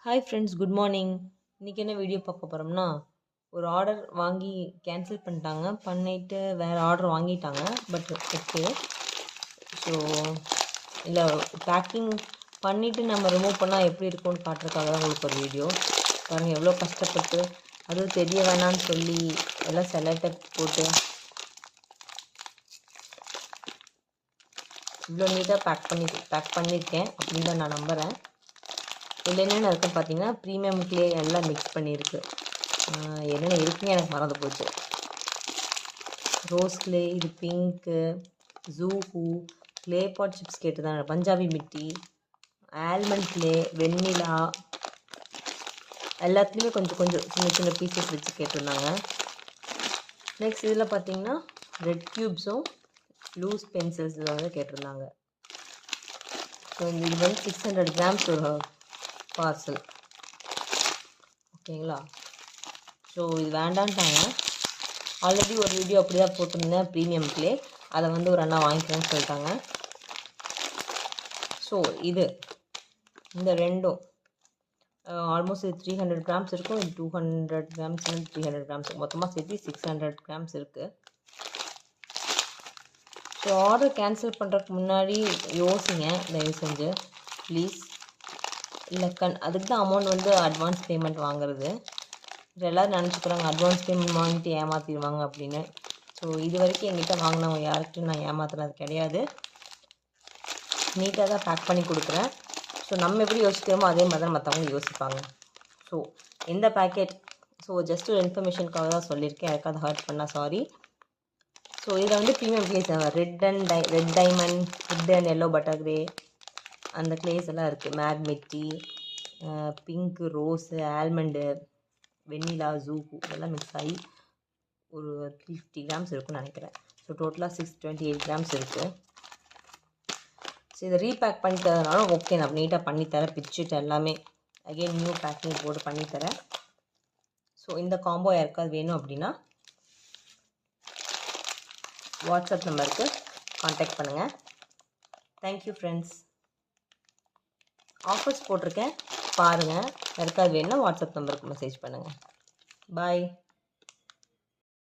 Hi friends, good morning. இன்றைக்கி என்ன video பார்க்க போகிறோம்னா, ஒரு ஆர்டர் வாங்கி கேன்சல் பண்ணிவிட்டு வேறு ஆர்டர் வாங்கிட்டாங்க. But okay. ஸோ இல்லை, பேக்கிங் பண்ணிவிட்டு நம்ம ரிமூவ் பண்ணால் எப்படி இருக்கும்னு காட்டுறதுக்காக தான் உங்களுக்கு ஒரு வீடியோ. பாருங்கள் எவ்வளோ கஷ்டப்பட்டு, அதுவும் தெரிய வேணான்னு சொல்லி எல்லாம் செலக்டட் போட்டு இவ்வளோ நீட்டாக பேக் பண்ணியிருக்கேன் அப்படின்னு தான் நான் நம்புகிறேன். இதில் என்னென்ன இருக்குன்னு பார்த்தீங்கன்னா, ப்ரீமியம் க்ளே எல்லாம் மிக்ஸ் பண்ணியிருக்கு. என்னென்ன இருக்குன்னு எனக்கு மறந்து போச்சு. ரோஸ் க்ளே, இது பிங்க்கு, ஜூஹூ, க்ளே பாட் சிப்ஸ் கேட்டுதான், பஞ்சாபி மிட்டி, ஆல்மண்ட் க்ளே, வெண்ணிலா, எல்லாத்துலேயுமே கொஞ்சம் கொஞ்சம் சின்ன சின்ன பீசஸ் வச்சு கேட்டிருந்தாங்க. நெக்ஸ்ட் இதில் பார்த்தீங்கன்னா ரெட் க்யூப்ஸும் லூஸ் பென்சில்ஸ் இதில் வந்து கேட்டிருந்தாங்க. ஸோ இது வந்து 600 கிராம்ஸ் ஒரு பார்சல். ஓகேங்களா? ஸோ இது வேண்டான்ட்டாங்க. ஆல்ரெடி ஒரு வீடியோ அப்படி தான் போட்டிருந்தேன் ப்ரீமியம் க்ளே, அதை வந்து ஒரு அண்ணா வாங்கிக்கிறேன்னு சொல்லிட்டாங்க. ஸோ இந்த ரெண்டும் ஆல்மோஸ்ட் இது 300 கிராம்ஸ் இருக்கும். இது 200 கிராம்ஸ் 300 கிராம்ஸ், மொத்தமாக சேர்த்து 600 கிராம்ஸ் இருக்குது. ஸோ ஆர்டர் கேன்சல் பண்ணுறதுக்கு முன்னாடி யோசிங்க தயவு செஞ்சு ப்ளீஸ். இல்லை அதுக்கு தான் அமௌண்ட் வந்து அட்வான்ஸ் பேமெண்ட் வாங்குறது. எல்லோரும் நினச்சிக்கிறாங்க அட்வான்ஸ் பேமெண்ட் வாங்கிட்டு ஏமாற்றிடுவாங்க அப்படின்னு. ஸோ இது வரைக்கும் எங்கிட்ட வாங்கினவங்க யாருக்கும் நான் ஏமாத்துறது கிடையாது. நீட்டாக தான் பேக் பண்ணி கொடுக்குறேன். ஸோ நம்ம எப்படி யோசிக்கிறோமோ அதே மாதிரி தான் மற்றவங்க யோசிப்பாங்க. ஸோ இந்த பேக்கெட் ஜஸ்ட் ஒரு இன்ஃபர்மேஷனுக்காக தான் சொல்லியிருக்கேன். யாருக்காவது ஹர்ட் பண்ணால் சாரி. ஸோ இதில் வந்து premium class red diamond, red and yellow butter grey, அந்த க்ளேஸ் எல்லாம் இருக்குது. மேக்மெட்டி, பிங்க்கு, ரோஸு, ஆல்மண்டு, வெண்ணிலா, ஜூஹூ இதெல்லாம் மிக்ஸ் ஆகி ஒரு 350 கிராம்ஸ் இருக்குன்னு நினைக்கிறேன். ஸோ டோட்டலாக 628 கிராம்ஸ் இருக்குது. ஸோ இதை ரீபேக் பண்ணி தரதுனாலும் ஓகே, நான் நீட்டாக பண்ணித்தரேன். பிச்சுட்டு எல்லாமே அகெயின் நியூ பேக்கிங் போட்டு பண்ணித்தரேன். ஸோ இந்த காம்போ யாருக்காவது வேணும் அப்படின்னா வாட்ஸ்அப் நம்பருக்கு காண்டாக்ட் பண்ணுங்கள். Thank you friends. ஆஃபர்ஸ் போட்டிருக்கேன், பாருங்கள். யாருக்காவது வேணும்னா வாட்ஸ்அப் நம்பருக்கு மெசேஜ் பண்ணுங்கள். பாய்.